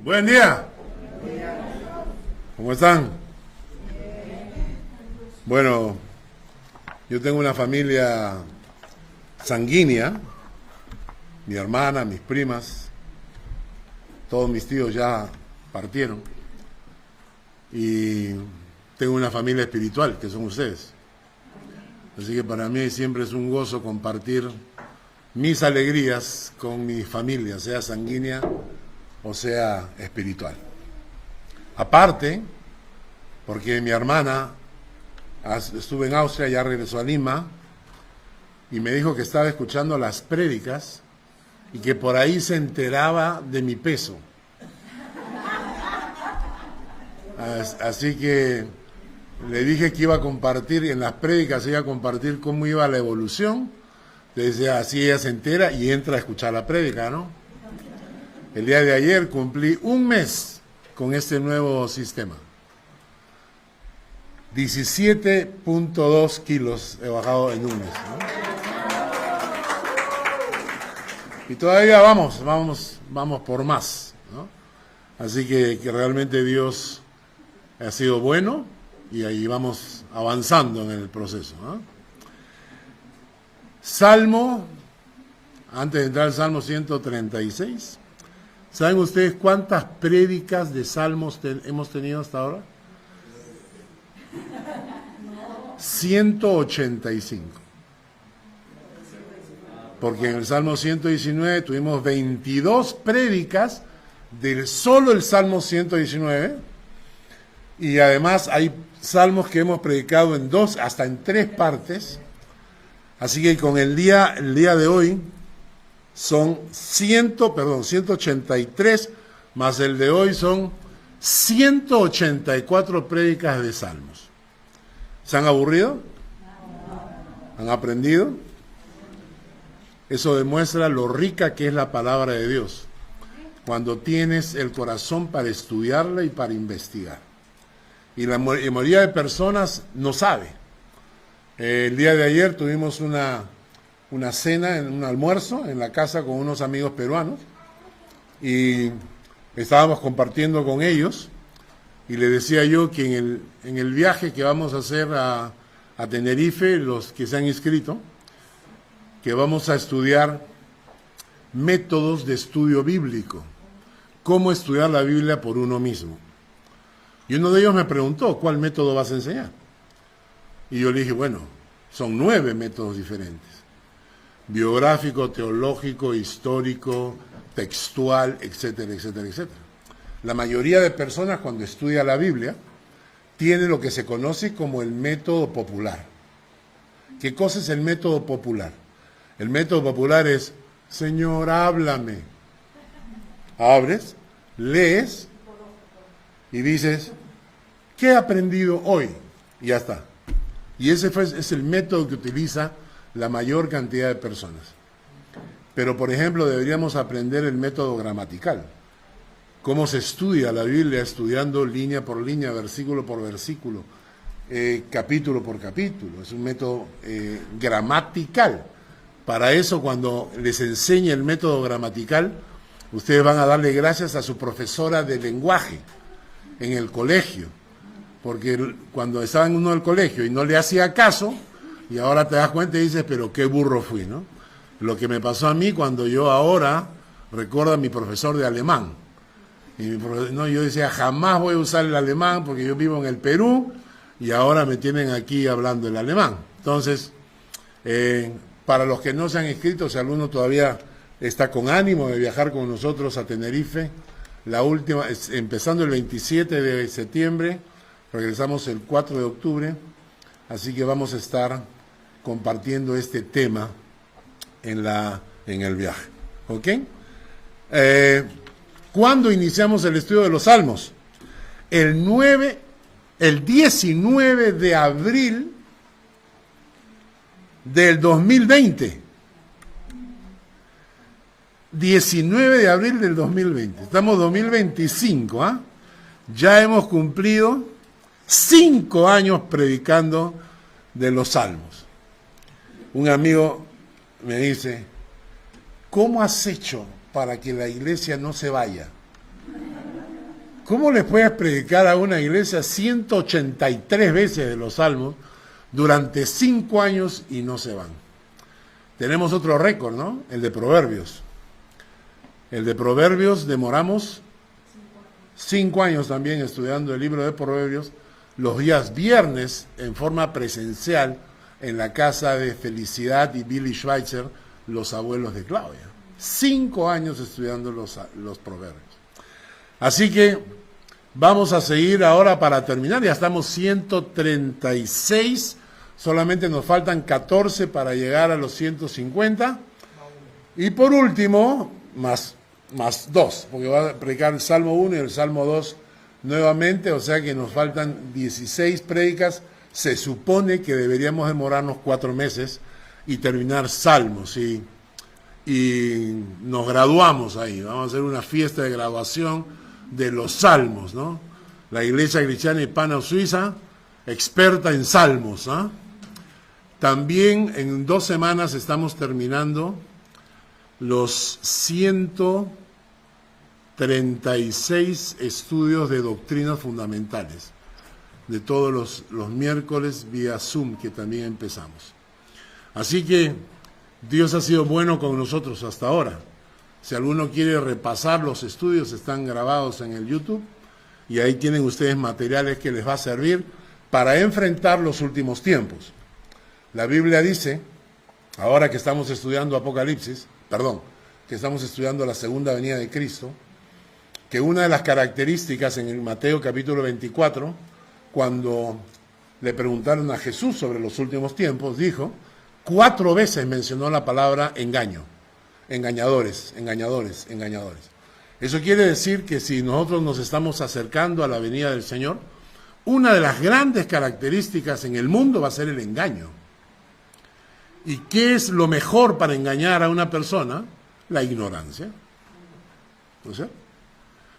Buen día. ¿Cómo están? Bueno, yo tengo una familia sanguínea, mi hermana, mis primas, todos mis tíos ya partieron, y tengo una familia espiritual, que son ustedes. Así que para mí siempre es un gozo compartir mis alegrías con mi familia, sea sanguínea o sea espiritual. Aparte, porque mi hermana estuvo en Austria, ya regresó a Lima, y me dijo que estaba escuchando las prédicas y que por ahí se enteraba de mi peso. Así que le dije que iba a compartir, en las prédicas iba a compartir cómo iba la evolución. Desde así ella se entera y entra a escuchar la prédica, ¿no? El día de ayer cumplí un mes con este nuevo sistema. 17.2 kilos he bajado en un mes, ¿no? Y todavía vamos por más, ¿no? Así que realmente Dios ha sido bueno y ahí vamos avanzando en el proceso, ¿no? Salmo, antes de entrar al Salmo 136, ¿saben ustedes cuántas prédicas de salmos hemos tenido hasta ahora? 185. Porque en el Salmo 119 tuvimos 22 prédicas de solo el Salmo 119, y además hay salmos que hemos predicado en 2, hasta en 3 partes. Así que con el día de hoy son 183, más el de hoy son 184 prédicas de salmos. ¿Se han aburrido? ¿Han aprendido? Eso demuestra lo rica que es la palabra de Dios, cuando tienes el corazón para estudiarla y para investigar. Y la mayoría de personas no sabe. El día de ayer tuvimos una cena, un almuerzo en la casa con unos amigos peruanos, y estábamos compartiendo con ellos, y le decía yo que en el viaje que vamos a hacer a Tenerife, los que se han inscrito, que vamos a estudiar métodos de estudio bíblico, cómo estudiar la Biblia por uno mismo. Y uno de ellos me preguntó, ¿cuál método vas a enseñar? Y yo le dije, bueno, son 9 métodos diferentes: biográfico, teológico, histórico, textual, etcétera, etcétera, etcétera. La mayoría de personas cuando estudia la Biblia tiene lo que se conoce como el método popular. ¿Qué cosa es el método popular? El método popular es, Señor, háblame. Abres, lees y dices, ¿qué he aprendido hoy? Y ya está. Y ese es el método que utiliza la mayor cantidad de personas. Pero, por ejemplo, deberíamos aprender el método gramatical. Cómo se estudia la Biblia, estudiando línea por línea, versículo por versículo, capítulo por capítulo. Es un método gramatical. Para eso, cuando les enseñe el método gramatical, ustedes van a darle gracias a su profesora de lenguaje en el colegio. Porque cuando estaba en uno del colegio y no le hacía caso, y ahora te das cuenta y dices, pero qué burro fui, ¿no? Lo que me pasó a mí cuando yo ahora recuerdo a mi profesor de alemán. Y yo decía, jamás voy a usar el alemán porque yo vivo en el Perú y ahora me tienen aquí hablando el alemán. Entonces, para los que no se han inscrito, si alguno todavía está con ánimo de viajar con nosotros a Tenerife, la última, empezando el 27 de septiembre, regresamos el 4 de octubre, así que vamos a estar compartiendo este tema en el viaje. ¿Ok? ¿Cuándo iniciamos el estudio de los Salmos? El 19 de abril del 2020. 19 de abril del 2020. Estamos en 2025, ¿ah? Ya hemos cumplido 5 años predicando de los Salmos. Un amigo me dice, ¿cómo has hecho para que la iglesia no se vaya? ¿Cómo les puedes predicar a una iglesia 183 veces de los salmos durante 5 años y no se van? Tenemos otro récord, ¿no? El de Proverbios. El de Proverbios demoramos 5 años también estudiando el libro de Proverbios, los días viernes en forma presencial en la casa de Felicidad y Billy Schweitzer, los abuelos de Claudia. 5 años estudiando los Proverbios. Así que vamos a seguir ahora para terminar. Ya estamos 136, solamente nos faltan 14 para llegar a los 150. Y por último, más 2, porque va a predicar el Salmo 1 y el Salmo 2 nuevamente, o sea que nos faltan 16 prédicas. Se supone que deberíamos demorarnos 4 meses y terminar Salmos, y nos graduamos ahí. Vamos a hacer una fiesta de graduación de los Salmos, ¿no? La Iglesia Cristiana Hispana Suiza, experta en Salmos, ¿ah? También en 2 semanas estamos terminando los 136 estudios de doctrinas fundamentales, de todos los miércoles vía Zoom, que también empezamos. Así que Dios ha sido bueno con nosotros hasta ahora. Si alguno quiere repasar los estudios, están grabados en el YouTube, y ahí tienen ustedes materiales que les va a servir para enfrentar los últimos tiempos. La Biblia dice, ahora que estamos estudiando que estamos estudiando la segunda venida de Cristo, que una de las características en el Mateo capítulo 24, cuando le preguntaron a Jesús sobre los últimos tiempos, dijo, 4 veces mencionó la palabra engaño. Engañadores, engañadores, engañadores. Eso quiere decir que si nosotros nos estamos acercando a la venida del Señor, una de las grandes características en el mundo va a ser el engaño. ¿Y qué es lo mejor para engañar a una persona? La ignorancia. ¿No es cierto?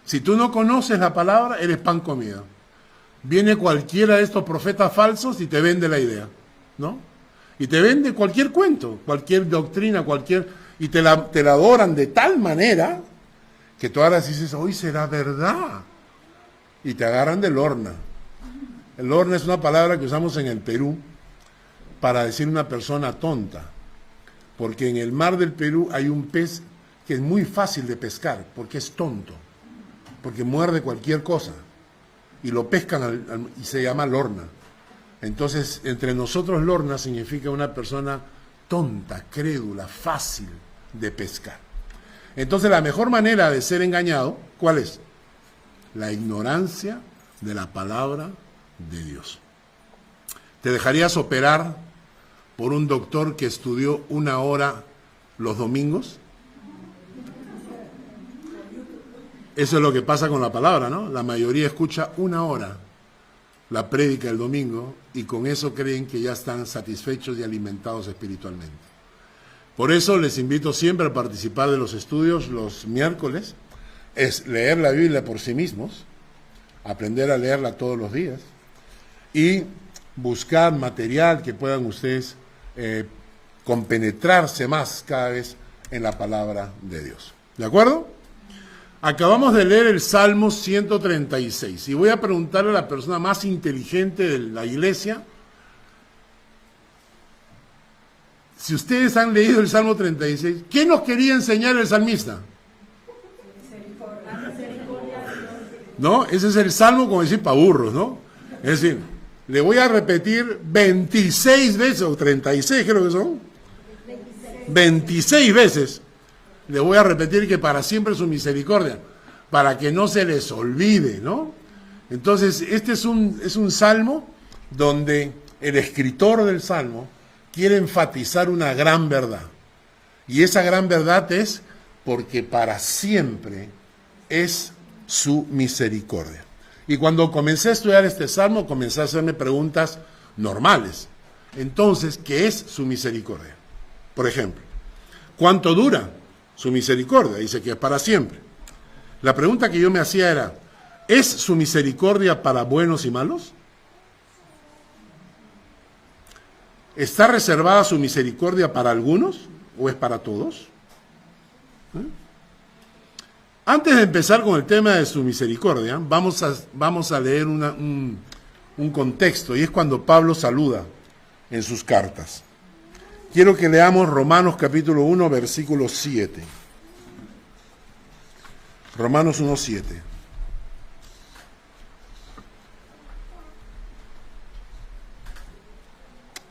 Si tú no conoces la palabra, eres pan comido. Viene cualquiera de estos profetas falsos y te vende la idea, ¿no? Y te vende cualquier cuento, cualquier doctrina, y te la adoran de tal manera que tú ahora dices, hoy será verdad. Y te agarran del horna. El horna es una palabra que usamos en el Perú para decir una persona tonta. Porque en el mar del Perú hay un pez que es muy fácil de pescar, porque es tonto. Porque muerde cualquier cosa. Y lo pescan y se llama lorna. Entonces, entre nosotros lorna significa una persona tonta, crédula, fácil de pescar. Entonces, la mejor manera de ser engañado, ¿cuál es? La ignorancia de la palabra de Dios. ¿Te dejarías operar por un doctor que estudió 1 hora los domingos? Eso es lo que pasa con la palabra, ¿no? La mayoría escucha 1 hora la prédica el domingo y con eso creen que ya están satisfechos y alimentados espiritualmente. Por eso les invito siempre a participar de los estudios los miércoles, es leer la Biblia por sí mismos, aprender a leerla todos los días y buscar material que puedan ustedes compenetrarse más cada vez en la palabra de Dios. ¿De acuerdo? Acabamos de leer el Salmo 136 y voy a preguntarle a la persona más inteligente de la iglesia, si ustedes han leído el Salmo 36, ¿qué nos quería enseñar el salmista? ¿No? Ese es el Salmo, como decir, para burros, ¿no? Es decir, le voy a repetir 26 veces, o 36 creo que son, 26 veces. Le voy a repetir que para siempre es su misericordia, para que no se les olvide, ¿no? Entonces, este es un salmo donde el escritor del salmo quiere enfatizar una gran verdad. Y esa gran verdad es porque para siempre es su misericordia. Y cuando comencé a estudiar este salmo, comencé a hacerme preguntas normales. Entonces, ¿qué es su misericordia? Por ejemplo, ¿cuánto dura su misericordia? Dice que es para siempre. La pregunta que yo me hacía era, ¿es su misericordia para buenos y malos? ¿Está reservada su misericordia para algunos o es para todos? Antes de empezar con el tema de su misericordia, vamos a leer un contexto, y es cuando Pablo saluda en sus cartas. Quiero que leamos Romanos capítulo 1, versículo 7. Romanos 1, 7.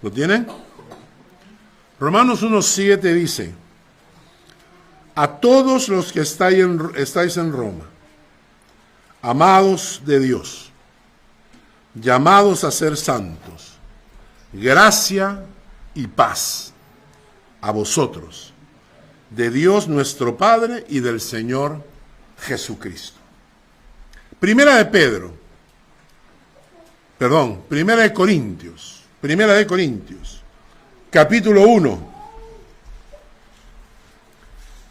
¿Lo tienen? Romanos 1, 7 dice: a todos los que estáis en Roma, amados de Dios, llamados a ser santos, gracia y paz a vosotros, de Dios nuestro Padre y del Señor Jesucristo. Primera de Corintios, capítulo 1.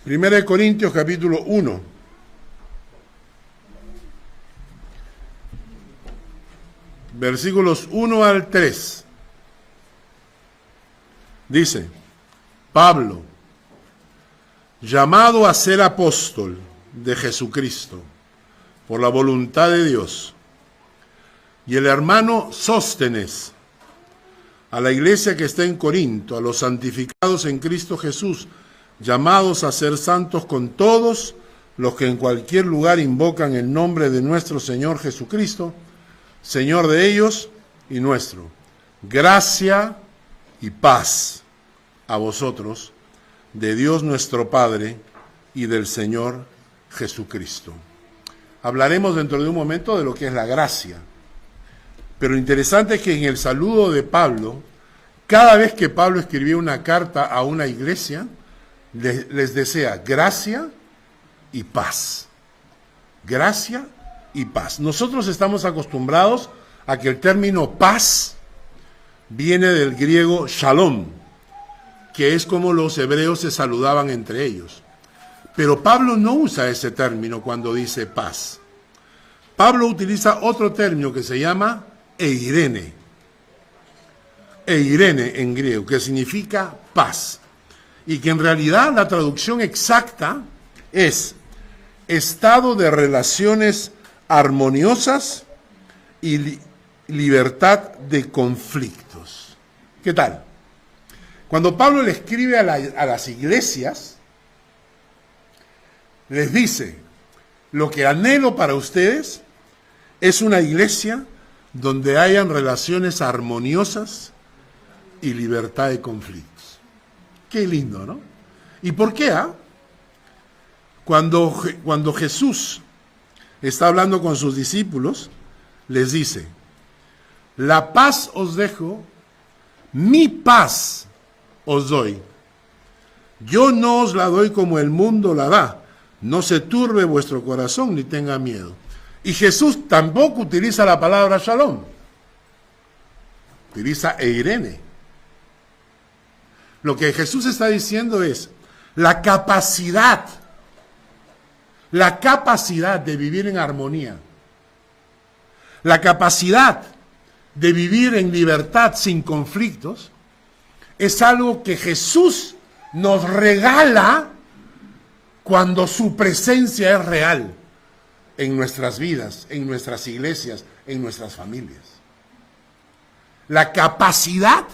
Primera de Corintios, capítulo 1. Versículos 1 al 3. Dice: Pablo, llamado a ser apóstol de Jesucristo por la voluntad de Dios, y el hermano Sóstenes, a la iglesia que está en Corinto, a los santificados en Cristo Jesús, llamados a ser santos con todos los que en cualquier lugar invocan el nombre de nuestro Señor Jesucristo, Señor de ellos y nuestro. Gracia y paz a vosotros, de Dios nuestro Padre y del Señor Jesucristo. Hablaremos dentro de un momento de lo que es la gracia. Pero lo interesante es que en el saludo de Pablo, cada vez que Pablo escribía una carta a una iglesia, les desea gracia y paz. Gracia y paz. Nosotros estamos acostumbrados a que el término paz viene del griego shalom, que es como los hebreos se saludaban entre ellos. Pero Pablo no usa ese término cuando dice paz. Pablo utiliza otro término que se llama eirene. Eirene en griego, que significa paz. Y que en realidad la traducción exacta es estado de relaciones armoniosas y libertad de conflictos. ¿Qué tal? Cuando Pablo le escribe a las iglesias, les dice: lo que anhelo para ustedes es una iglesia donde hayan relaciones armoniosas y libertad de conflictos. Qué lindo, ¿no? ¿Y por qué? Cuando Jesús está hablando con sus discípulos, les dice: la paz os dejo, mi paz os doy. Yo no os la doy como el mundo la da. No se turbe vuestro corazón ni tenga miedo. Y Jesús tampoco utiliza la palabra shalom. Utiliza eirene. Lo que Jesús está diciendo es la capacidad de vivir en armonía, la capacidad de vivir en libertad sin conflictos, es algo que Jesús nos regala cuando su presencia es real en nuestras vidas, en nuestras iglesias, en nuestras familias. La capacidad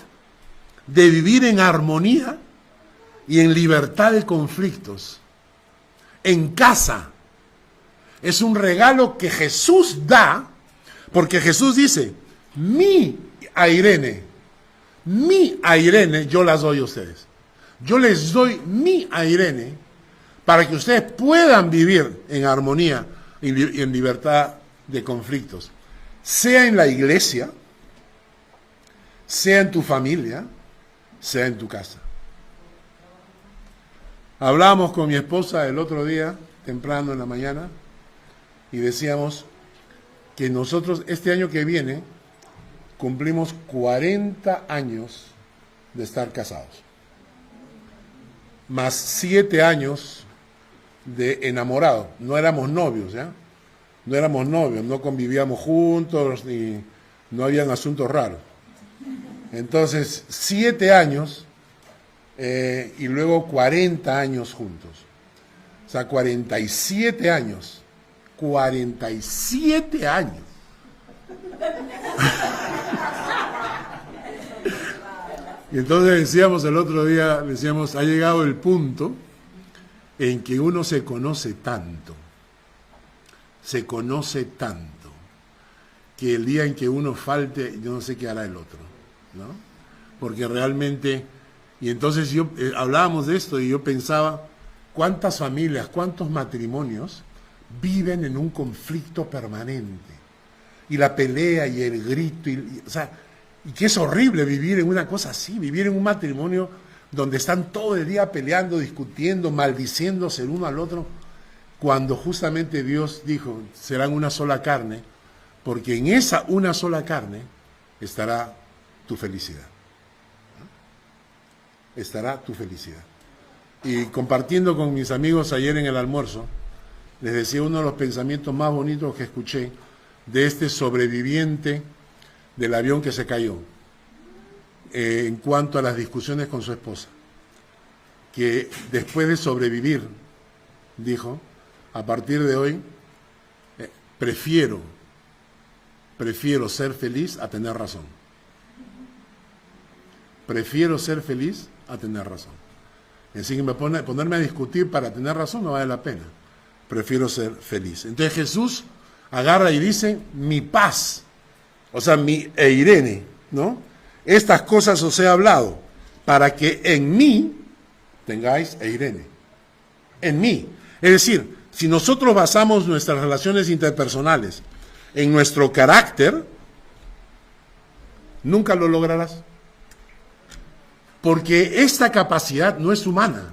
de vivir en armonía y en libertad de conflictos en casa es un regalo que Jesús da, porque Jesús dice: mi airene yo las doy a ustedes. Yo les doy mi airene para que ustedes puedan vivir en armonía y en libertad de conflictos, sea en la iglesia, sea en tu familia, sea en tu casa. Hablamos con mi esposa el otro día, temprano en la mañana, y decíamos que nosotros este año que viene cumplimos 40 años de estar casados, más 7 años de enamorados. No éramos novios, ¿ya? No éramos novios, no convivíamos juntos, ni no habían asuntos raros. Entonces, 7 años y luego 40 años juntos. sea, 47 años. 47 años. Y entonces decíamos el otro día, decíamos, ha llegado el punto en que uno se conoce tanto, que el día en que uno falte, yo no sé qué hará el otro, ¿no? Porque realmente, y entonces yo hablábamos de esto y yo pensaba, ¿cuántas familias, cuántos matrimonios viven en un conflicto permanente? Y la pelea y el grito, o sea, y que es horrible vivir en una cosa así, vivir en un matrimonio donde están todo el día peleando, discutiendo, maldiciéndose el uno al otro, cuando justamente Dios dijo, serán una sola carne, porque en esa una sola carne estará tu felicidad. Estará tu felicidad. Y compartiendo con mis amigos ayer en el almuerzo, les decía uno de los pensamientos más bonitos que escuché de este sobreviviente del avión que se cayó, en cuanto a las discusiones con su esposa, que después de sobrevivir, dijo, a partir de hoy, prefiero ser feliz a tener razón. Prefiero ser feliz a tener razón. Así que ponerme a discutir para tener razón no vale la pena. Prefiero ser feliz. Entonces Jesús agarra y dice, mi paz, o sea, mi eirene, ¿no? Estas cosas os he hablado para que en mí tengáis eirene. En mí. Es decir, si nosotros basamos nuestras relaciones interpersonales en nuestro carácter, nunca lo lograrás. Porque esta capacidad no es humana,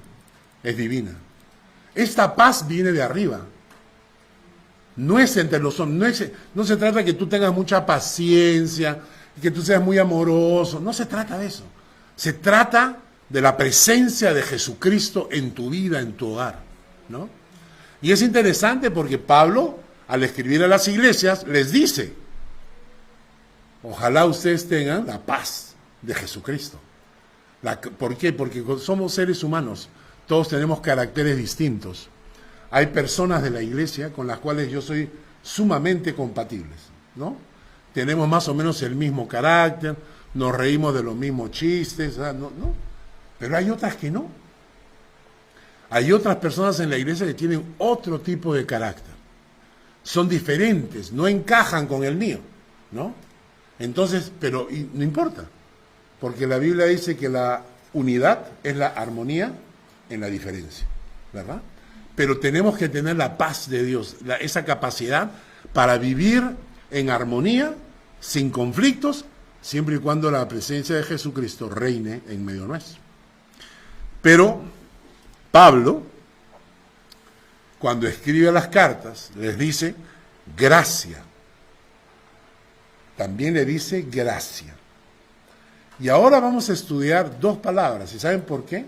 es divina. Esta paz viene de arriba. No es entre los hombres, no se trata de que tú tengas mucha paciencia, que tú seas muy amoroso, no se trata de eso. Se trata de la presencia de Jesucristo en tu vida, en tu hogar, ¿no? Y es interesante porque Pablo, al escribir a las iglesias, les dice, ojalá ustedes tengan la paz de Jesucristo. ¿Por qué? Porque somos seres humanos, todos tenemos caracteres distintos. Hay personas de la iglesia con las cuales yo soy sumamente compatibles, ¿no? Tenemos más o menos el mismo carácter, nos reímos de los mismos chistes, ¿no? Pero hay otras que no. Hay otras personas en la iglesia que tienen otro tipo de carácter. Son diferentes, no encajan con el mío, ¿no? Entonces, pero no importa, porque la Biblia dice que la unidad es la armonía en la diferencia, ¿verdad? Pero tenemos que tener la paz de Dios, esa capacidad para vivir en armonía, sin conflictos, siempre y cuando la presencia de Jesucristo reine en medio nuestro. Pero Pablo, cuando escribe las cartas, les dice gracia. También le dice gracia. Y ahora vamos a estudiar dos palabras. ¿Y saben por qué?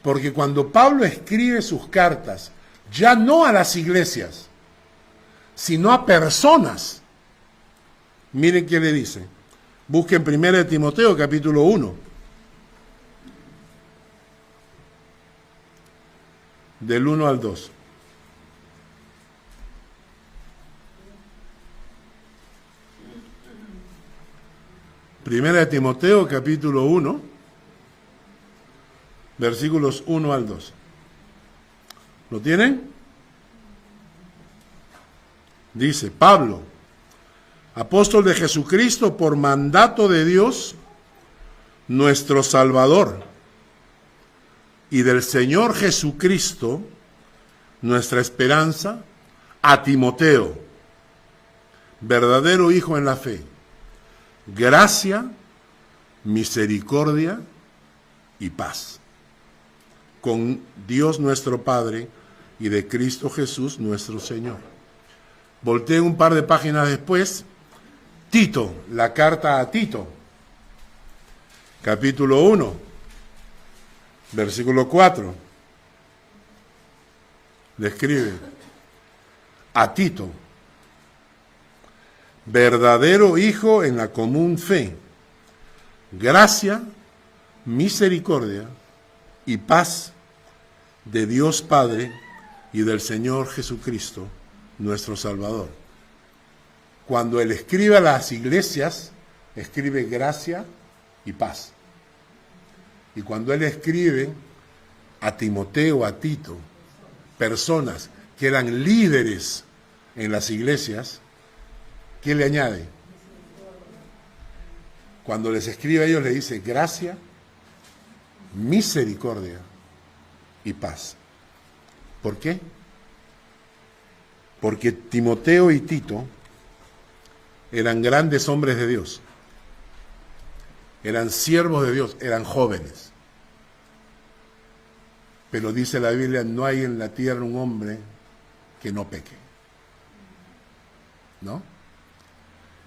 Porque cuando Pablo escribe sus cartas, ya no a las iglesias, sino a personas, miren qué le dice. Busquen 1 Timoteo capítulo 1. Del 1 al 2. Primera de Timoteo capítulo 1, versículos 1 al 2. ¿Lo tienen? Dice, Pablo, apóstol de Jesucristo por mandato de Dios, nuestro Salvador, y del Señor Jesucristo, nuestra esperanza, a Timoteo, verdadero hijo en la fe, gracia, misericordia y paz, con Dios nuestro Padre y de Cristo Jesús nuestro Señor. Volteé un par de páginas después, Tito, la carta a Tito, capítulo 1, versículo 4, le escribe, a Tito, verdadero hijo en la común fe, gracia, misericordia y paz de Dios Padre y del Señor Jesucristo, nuestro Salvador. Cuando Él escribe a las iglesias, escribe gracia y paz. Y cuando Él escribe a Timoteo, a Tito, personas que eran líderes en las iglesias, ¿qué le añade? Cuando les escribe a ellos le dice gracia, misericordia y paz. ¿Por qué? Porque Timoteo y Tito eran grandes hombres de Dios, eran siervos de Dios, eran jóvenes. Pero dice la Biblia, no hay en la tierra un hombre que no peque. ¿No?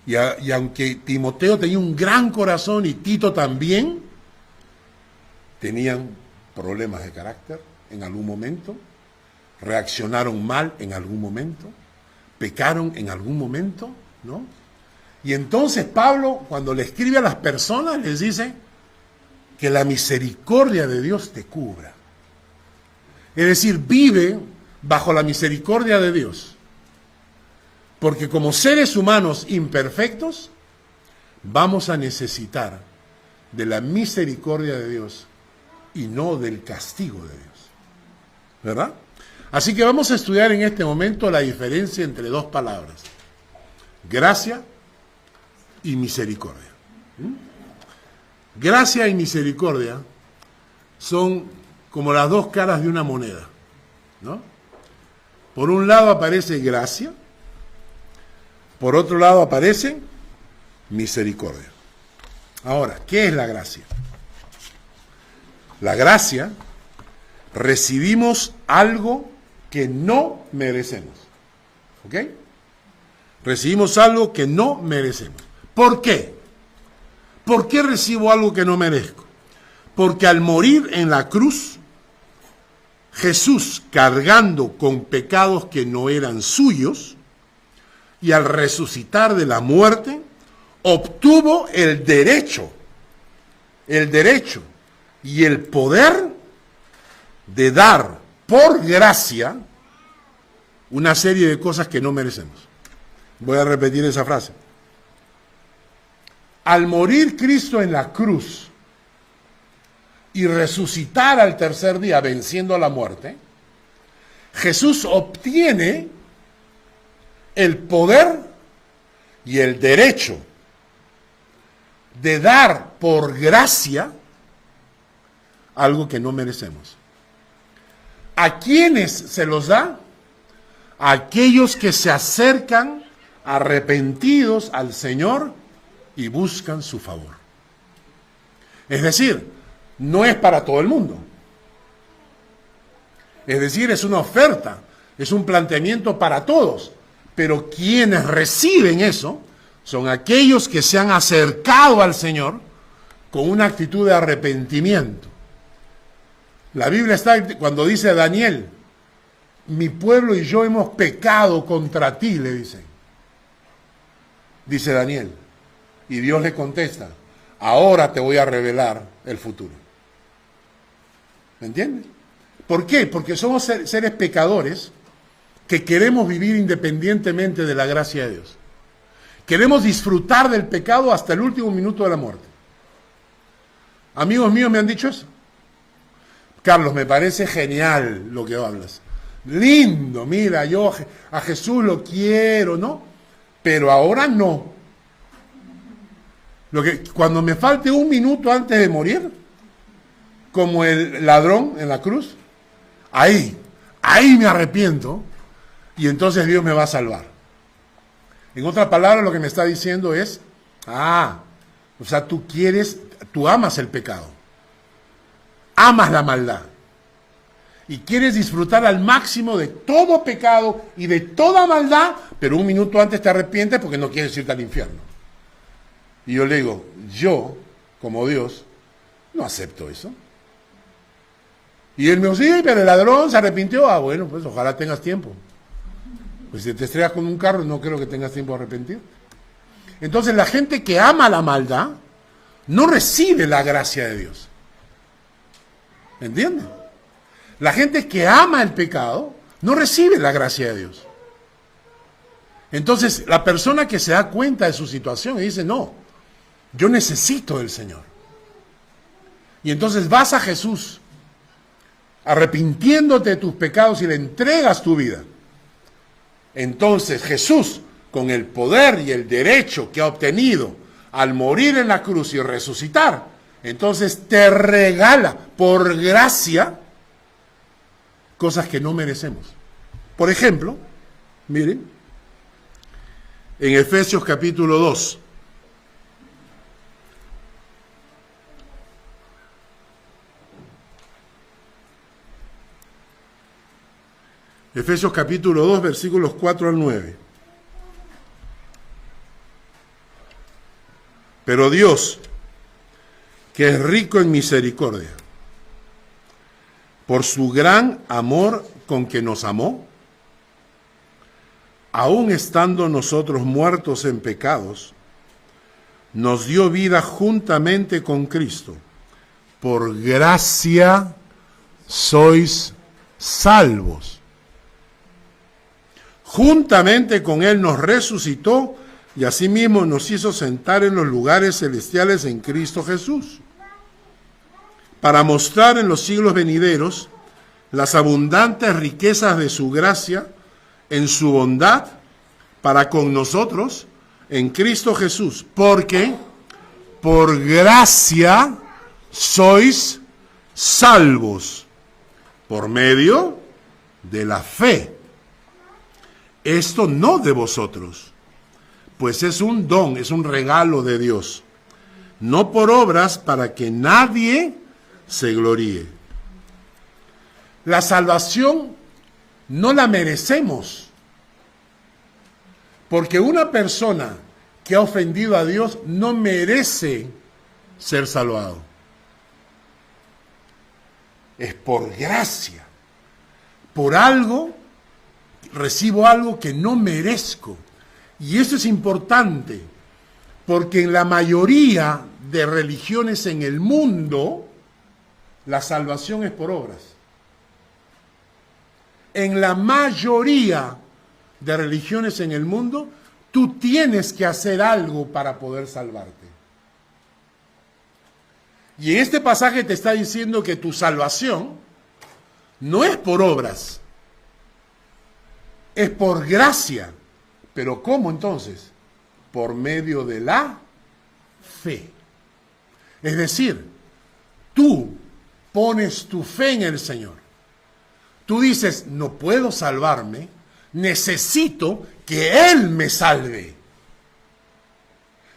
Y aunque Timoteo tenía un gran corazón y Tito también, tenían problemas de carácter en algún momento, reaccionaron mal en algún momento, pecaron en algún momento, ¿no? Y entonces Pablo, cuando le escribe a las personas, les dice que la misericordia de Dios te cubra. Es decir, vive bajo la misericordia de Dios. Porque como seres humanos imperfectos, vamos a necesitar de la misericordia de Dios y no del castigo de Dios. ¿Verdad? Así que vamos a estudiar en este momento la diferencia entre dos palabras: gracia y misericordia. Gracia y misericordia son como las dos caras de una moneda, ¿no? Por un lado aparece gracia, por otro lado aparece misericordia. Ahora, ¿qué es la gracia? La gracia, recibimos algo que no merecemos. ¿Ok? Recibimos algo que no merecemos. ¿Por qué? ¿Por qué recibo algo que no merezco? Porque al morir en la cruz, Jesús, cargando con pecados que no eran suyos, y al resucitar de la muerte, obtuvo el derecho y el poder de dar por gracia una serie de cosas que no merecemos. Voy a repetir esa frase. Al morir Cristo en la cruz y resucitar al tercer día venciendo a la muerte, Jesús obtiene el poder y el derecho de dar por gracia algo que no merecemos. ¿A quiénes se los da? A aquellos que se acercan arrepentidos al Señor y buscan su favor. Es decir, no es para todo el mundo. Es decir, es una oferta, es un planteamiento para todos. Pero quienes reciben eso son aquellos que se han acercado al Señor con una actitud de arrepentimiento. La Biblia está cuando dice a Daniel, mi pueblo y yo hemos pecado contra ti, le dice. Dice Daniel. Y Dios le contesta, ahora te voy a revelar el futuro. ¿Me entiendes? ¿Por qué? Porque somos seres pecadores que queremos vivir independientemente de la gracia de Dios. Queremos disfrutar del pecado hasta el último minuto de la muerte. Amigos míos me han dicho eso. Carlos, me parece genial lo que hablas. Lindo, mira, yo a Jesús lo quiero, ¿no? Pero ahora no. Cuando me falte un minuto antes de morir, como el ladrón en la cruz, ahí me arrepiento y entonces Dios me va a salvar. En otras palabras, lo que me está diciendo es, o sea, tú amas el pecado, amas la maldad y quieres disfrutar al máximo de todo pecado y de toda maldad, pero un minuto antes te arrepientes porque no quieres irte al infierno. Y yo le digo, yo, como Dios, no acepto eso. Y él me dijo, sí, pero el ladrón se arrepintió. Bueno, pues ojalá tengas tiempo. Pues si te estrellas con un carro, no creo que tengas tiempo de arrepentirte. Entonces la gente que ama la maldad no recibe la gracia de Dios. ¿Entiendes? La gente que ama el pecado no recibe la gracia de Dios. Entonces, la persona que se da cuenta de su situación y dice, no, yo necesito del Señor. Y entonces vas a Jesús, arrepintiéndote de tus pecados y le entregas tu vida. Entonces Jesús, con el poder y el derecho que ha obtenido al morir en la cruz y resucitar, entonces te regala por gracia cosas que no merecemos. Por ejemplo, miren, en Efesios capítulo 2, Efesios capítulo 2, versículos 4 al 9. Pero Dios, que es rico en misericordia, por su gran amor con que nos amó, aun estando nosotros muertos en pecados, nos dio vida juntamente con Cristo. Por gracia sois salvos. Juntamente con Él nos resucitó y asimismo nos hizo sentar en los lugares celestiales en Cristo Jesús, para mostrar en los siglos venideros las abundantes riquezas de su gracia en su bondad para con nosotros en Cristo Jesús, porque por gracia sois salvos por medio de la fe. Esto no de vosotros, pues es un don, es un regalo de Dios, no por obras para que nadie se gloríe. La salvación no la merecemos, porque una persona que ha ofendido a Dios no merece ser salvado. Es por gracia, por algo. Recibo algo que no merezco. Y eso es importante, porque en la mayoría de religiones en el mundo, la salvación es por obras. En la mayoría de religiones en el mundo, tú tienes que hacer algo para poder salvarte. Y en este pasaje te está diciendo que tu salvación no es por obras, es por gracia. ¿Pero cómo entonces? Por medio de la fe. Es decir, tú pones tu fe en el Señor. Tú dices, no puedo salvarme, necesito que Él me salve.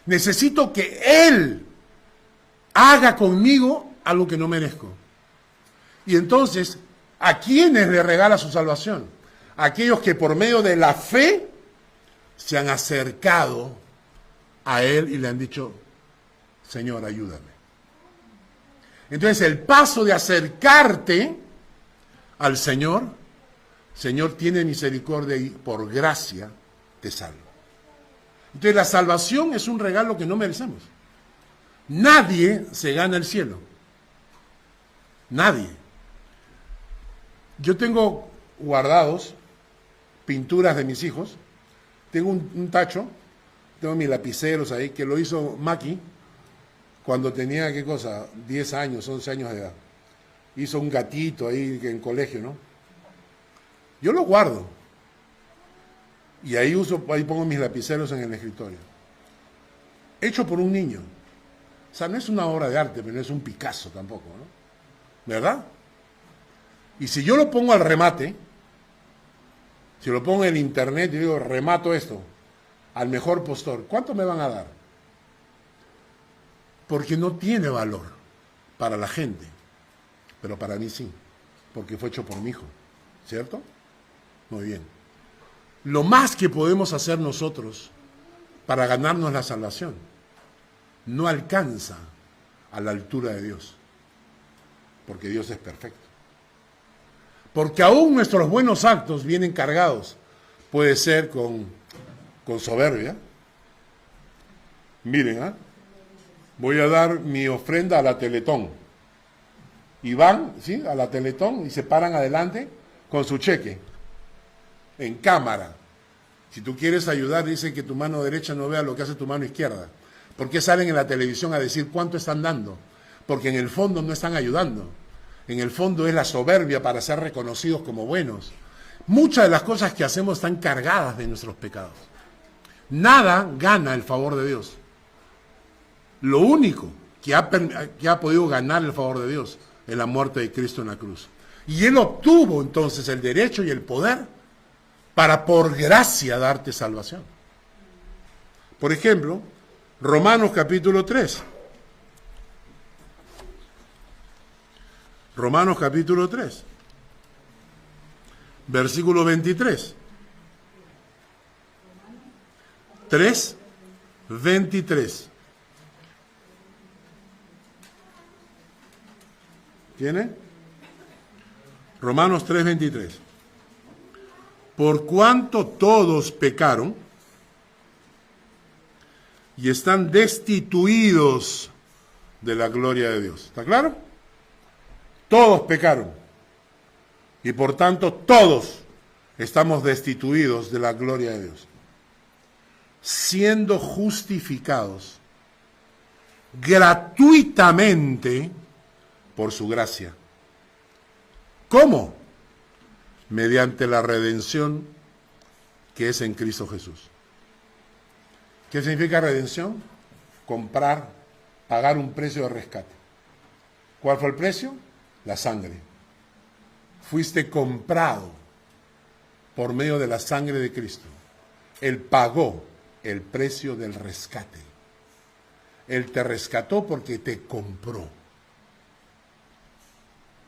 Necesito que Él haga conmigo algo que no merezco. Y entonces, ¿a quiénes le regala su salvación? Aquellos que por medio de la fe se han acercado a Él y le han dicho, Señor, ayúdame. Entonces el paso de acercarte al Señor, Señor tiene misericordia y por gracia te salva. Entonces la salvación es un regalo que no merecemos. Nadie se gana el cielo. Nadie. Yo tengo guardados pinturas de mis hijos. Tengo un tacho, tengo mis lapiceros ahí, que lo hizo Maki cuando tenía, ¿qué cosa? 10 años, 11 años de edad. Hizo un gatito ahí en colegio, ¿no? Yo lo guardo. Y ahí pongo mis lapiceros en el escritorio. Hecho por un niño. O sea, no es una obra de arte, pero no es un Picasso tampoco, ¿no? ¿Verdad? Y si yo lo pongo al remate, si lo pongo en internet y digo, remato esto al mejor postor, ¿cuánto me van a dar? Porque no tiene valor para la gente, pero para mí sí, porque fue hecho por mi hijo, ¿cierto? Muy bien. Lo más que podemos hacer nosotros para ganarnos la salvación no alcanza a la altura de Dios, porque Dios es perfecto. Porque aún nuestros buenos actos vienen cargados, puede ser con soberbia. Miren, voy a dar mi ofrenda a la Teletón. Y van, ¿sí?, a la Teletón y se paran adelante con su cheque. en cámara. Si tú quieres ayudar, dicen que tu mano derecha no vea lo que hace tu mano izquierda. ¿Por qué salen en la televisión a decir cuánto están dando? Porque en el fondo no están ayudando. En el fondo es la soberbia para ser reconocidos como buenos. Muchas de las cosas que hacemos están cargadas de nuestros pecados. Nada gana el favor de Dios. Lo único que ha podido ganar el favor de Dios es la muerte de Cristo en la cruz. Y Él obtuvo entonces el derecho y el poder para por gracia darte salvación. Por ejemplo, Romanos capítulo 3. Romanos capítulo 3. Versículo 23. 3, 23. ¿Tiene? Romanos 3, 23. Por cuanto todos pecaron y están destituidos de la gloria de Dios. ¿Está claro? Todos pecaron y por tanto todos estamos destituidos de la gloria de Dios, siendo justificados gratuitamente por su gracia. ¿Cómo? Mediante la redención que es en Cristo Jesús. ¿Qué significa redención? Comprar, pagar un precio de rescate. ¿Cuál fue el precio? La sangre. Fuiste comprado por medio de la sangre de Cristo. Él pagó el precio del rescate. Él te rescató porque te compró.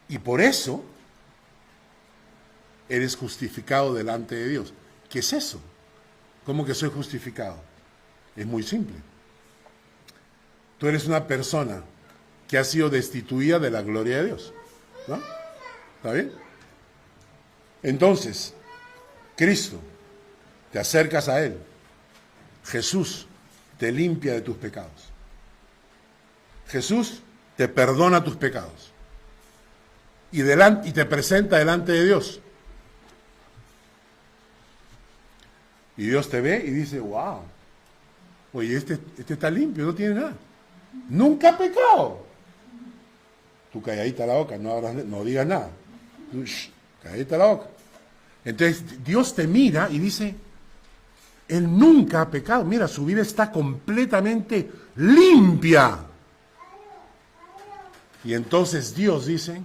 Y por eso eres justificado delante de Dios. ¿Qué es eso? ¿Cómo que soy justificado? Es muy simple. Tú eres una persona que ha sido destituida de la gloria de Dios, ¿no? ¿Está bien? Entonces, Cristo, te acercas a Él. Jesús te limpia de tus pecados. Jesús te perdona tus pecados. Y te presenta delante de Dios. Y Dios te ve y dice, wow, oye, este está limpio, no tiene nada. Nunca ha pecado. Tú calladita la boca, no digas nada. Tú, calladita la boca. Entonces Dios te mira y dice, Él nunca ha pecado. Mira, su vida está completamente limpia. Y entonces Dios dice,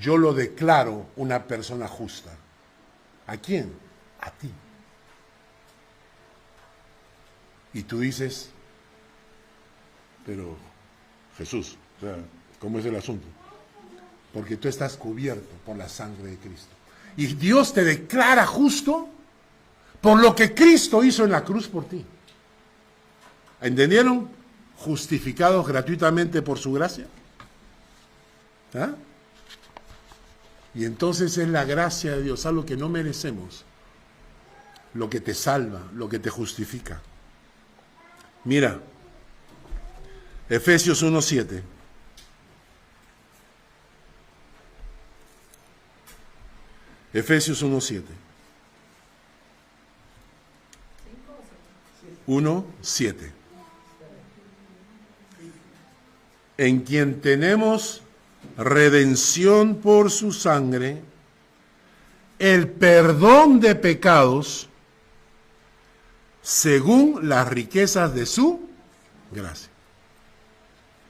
yo lo declaro una persona justa. ¿A quién? A ti. Y tú dices, pero Jesús, o sea, ¿cómo es el asunto? Porque tú estás cubierto por la sangre de Cristo. Y Dios te declara justo por lo que Cristo hizo en la cruz por ti. ¿Entendieron? Justificados gratuitamente por su gracia. ¿Ah? Y entonces es la gracia de Dios, algo que no merecemos, lo que te salva, lo que te justifica. Mira, Efesios 1:7. Efesios 1:7. 1:7. En quien tenemos redención por su sangre, el perdón de pecados, según las riquezas de su gracia.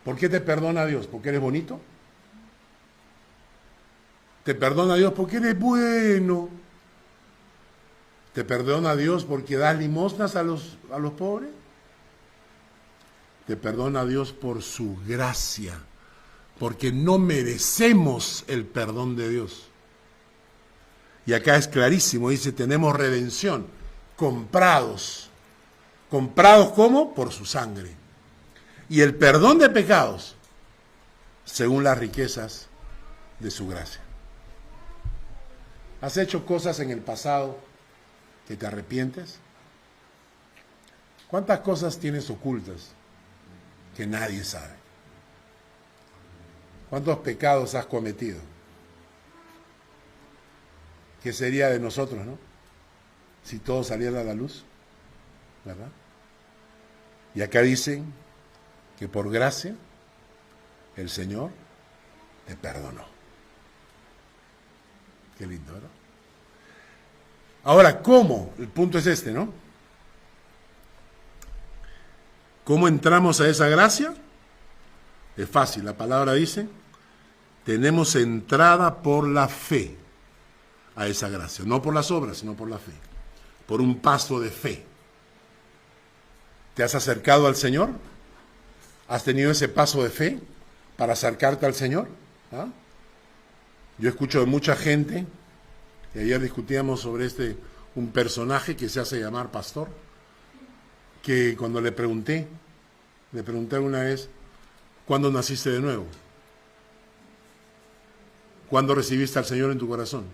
¿Por qué te perdona Dios? ¿Porque eres bonito? ¿Te perdona Dios porque eres bueno? ¿Te perdona Dios porque das limosnas a los pobres? Te perdona Dios por su gracia, porque no merecemos el perdón de Dios. Y acá es clarísimo, dice, tenemos redención, comprados. ¿Comprados cómo? Por su sangre. Y el perdón de pecados, según las riquezas de su gracia. ¿Has hecho cosas en el pasado que te arrepientes? ¿Cuántas cosas tienes ocultas que nadie sabe? ¿Cuántos pecados has cometido? ¿Qué sería de nosotros, no? si todo saliera a la luz, ¿verdad? Y acá dicen que por gracia el Señor te perdonó. Qué lindo, ¿verdad? Ahora, ¿cómo? El punto es este, ¿no? ¿Cómo entramos a esa gracia? Es fácil, la palabra dice, tenemos entrada por la fe a esa gracia, no por las obras, sino por la fe, por un paso de fe. ¿Te has acercado al Señor? ¿Has tenido ese paso de fe para acercarte al Señor? ¿Ah? Yo escucho de mucha gente, y ayer discutíamos sobre un personaje que se hace llamar pastor, que cuando le pregunté una vez, ¿cuándo naciste de nuevo? ¿Cuándo recibiste al Señor en tu corazón?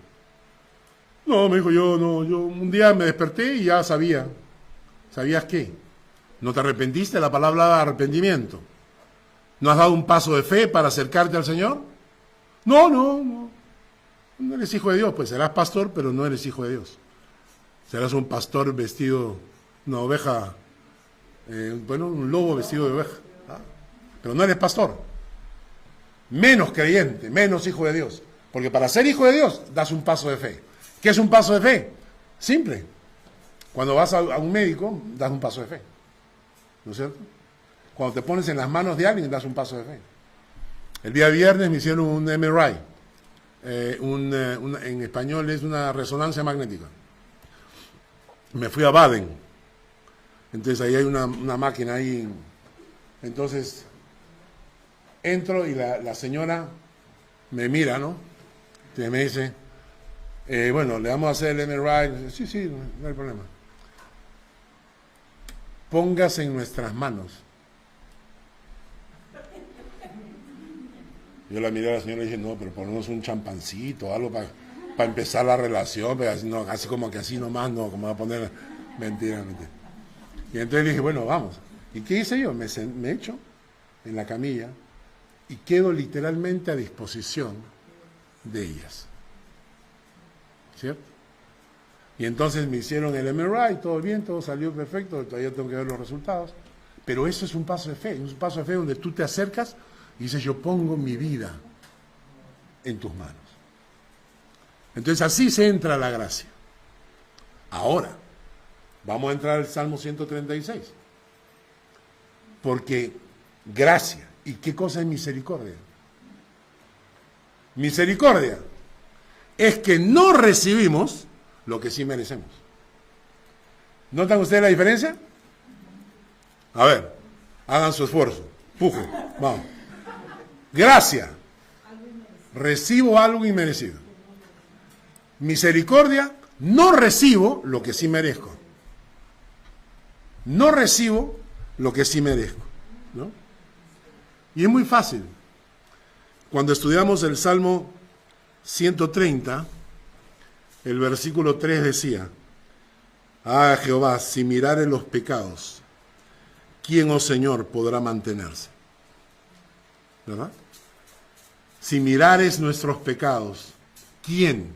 No, me dijo, yo un día me desperté y ya sabía. ¿Sabías qué? ¿No te arrepentiste? La palabra habla de arrepentimiento. ¿No has dado un paso de fe para acercarte al Señor? No eres hijo de Dios. Pues serás pastor, pero no eres hijo de Dios. Serás un pastor vestido, una oveja, un lobo vestido de oveja. ¿Ah? Pero no eres pastor. Menos creyente, menos hijo de Dios. Porque para ser hijo de Dios, das un paso de fe. ¿Qué es un paso de fe? Simple. Cuando vas a un médico, das un paso de fe. ¿No es cierto? Cuando te pones en las manos de alguien, das un paso de fe. El día viernes me hicieron un MRI. En español es una resonancia magnética. Me fui a Baden. Entonces ahí hay una máquina ahí. Entonces entro y la señora me mira, ¿no? Entonces me dice, le vamos a hacer el MRI. Sí, no hay problema. Póngase en nuestras manos. Yo la miré a la señora y dije, no, pero ponemos un champancito, algo para empezar la relación, pero así como que así nomás, no, como va a poner mentira. Y entonces le dije, bueno, vamos. ¿Y qué hice yo? Me echo en la camilla y quedo literalmente a disposición de ellas. ¿Cierto? Y entonces me hicieron el MRI, todo bien, todo salió perfecto, todavía tengo que ver los resultados. Pero eso es un paso de fe, es un paso de fe donde tú te acercas y dices, yo pongo mi vida en tus manos. Entonces así se entra a la gracia. Ahora, vamos a entrar al Salmo 136. Porque gracia, ¿y qué cosa es misericordia? Misericordia es que no recibimos lo que sí merecemos. ¿Notan ustedes la diferencia? A ver, hagan su esfuerzo. Pujo, vamos. Gracia. Recibo algo inmerecido. Misericordia, no recibo lo que sí merezco. No recibo lo que sí merezco, ¿no? Y es muy fácil. Cuando estudiamos el Salmo 130, el versículo 3 decía, Jehová, si mirare los pecados, ¿quién, oh Señor, podrá mantenerse? ¿Verdad? Si mirares nuestros pecados, ¿quién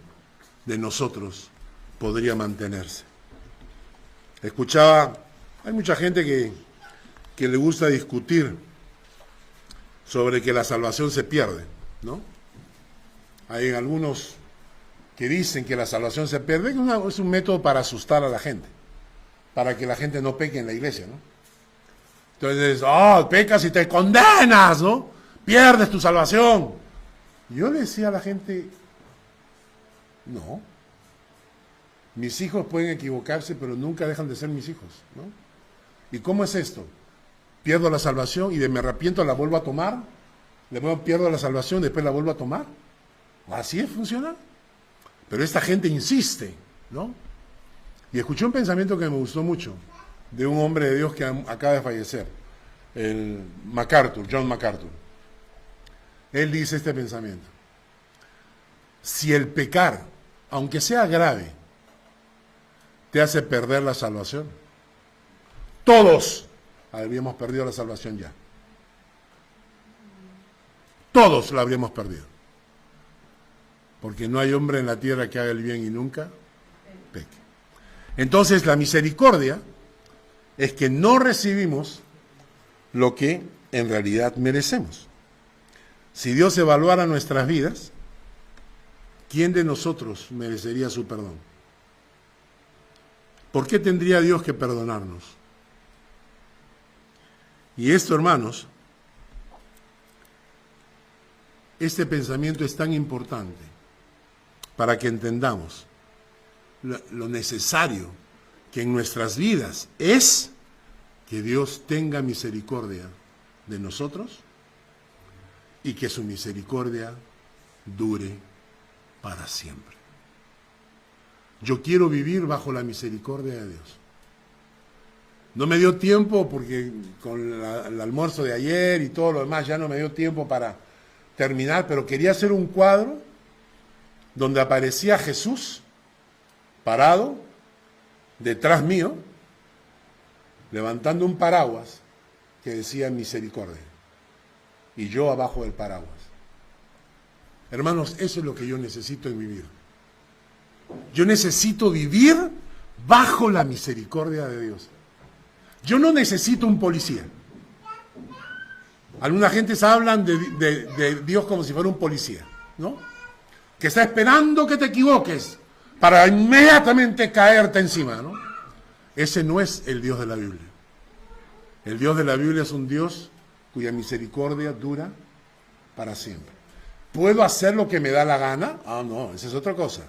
de nosotros podría mantenerse? Escuchaba, hay mucha gente que le gusta discutir sobre que la salvación se pierde, ¿no? Hay algunos que dicen que la salvación se pierde, es un método para asustar a la gente, para que la gente no peque en la iglesia, ¿no? Entonces, pecas y te condenas, ¿no? Pierdes tu salvación. Yo le decía a la gente, no, mis hijos pueden equivocarse, pero nunca dejan de ser mis hijos, ¿no? ¿Y cómo es esto? Pierdo la salvación y me arrepiento, la vuelvo a tomar, pierdo la salvación, después la vuelvo a tomar. Así es, funciona. Pero esta gente insiste, ¿no? Y escuché un pensamiento que me gustó mucho, de un hombre de Dios que acaba de fallecer, el John MacArthur. Él dice este pensamiento: si el pecar, aunque sea grave, te hace perder la salvación, todos habríamos perdido la salvación ya. Todos la habríamos perdido. Porque no hay hombre en la tierra que haga el bien y nunca peque. Entonces la misericordia es que no recibimos lo que en realidad merecemos. Si Dios evaluara nuestras vidas, ¿quién de nosotros merecería su perdón? ¿Por qué tendría Dios que perdonarnos? Y esto, hermanos, este pensamiento es tan importante para que entendamos lo necesario que en nuestras vidas es que Dios tenga misericordia de nosotros y que su misericordia dure para siempre. Yo quiero vivir bajo la misericordia de Dios. No me dio tiempo porque con el almuerzo de ayer y todo lo demás ya no me dio tiempo para terminar, pero quería hacer un cuadro donde aparecía Jesús parado detrás mío, levantando un paraguas que decía misericordia, y yo abajo del paraguas. Hermanos, eso es lo que yo necesito en mi vida. Yo necesito vivir bajo la misericordia de Dios. Yo no necesito un policía. Algunas gentes hablan de Dios como si fuera un policía, ¿no? Que está esperando que te equivoques para inmediatamente caerte encima, ¿no? Ese no es el Dios de la Biblia. El Dios de la Biblia es un Dios cuya misericordia dura para siempre. ¿Puedo hacer lo que me da la gana? Ah, no, esa es otra cosa.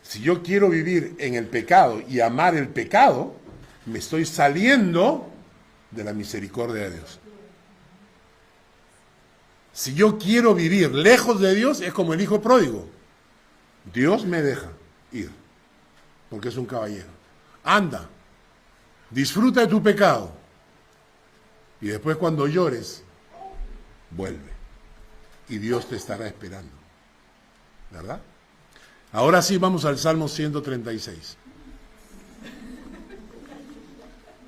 Si yo quiero vivir en el pecado y amar el pecado, me estoy saliendo de la misericordia de Dios. Si yo quiero vivir lejos de Dios, es como el hijo pródigo. Dios me deja ir, porque es un caballero. Anda, disfruta de tu pecado, y después cuando llores, vuelve, y Dios te estará esperando. ¿Verdad? Ahora sí vamos al Salmo 136.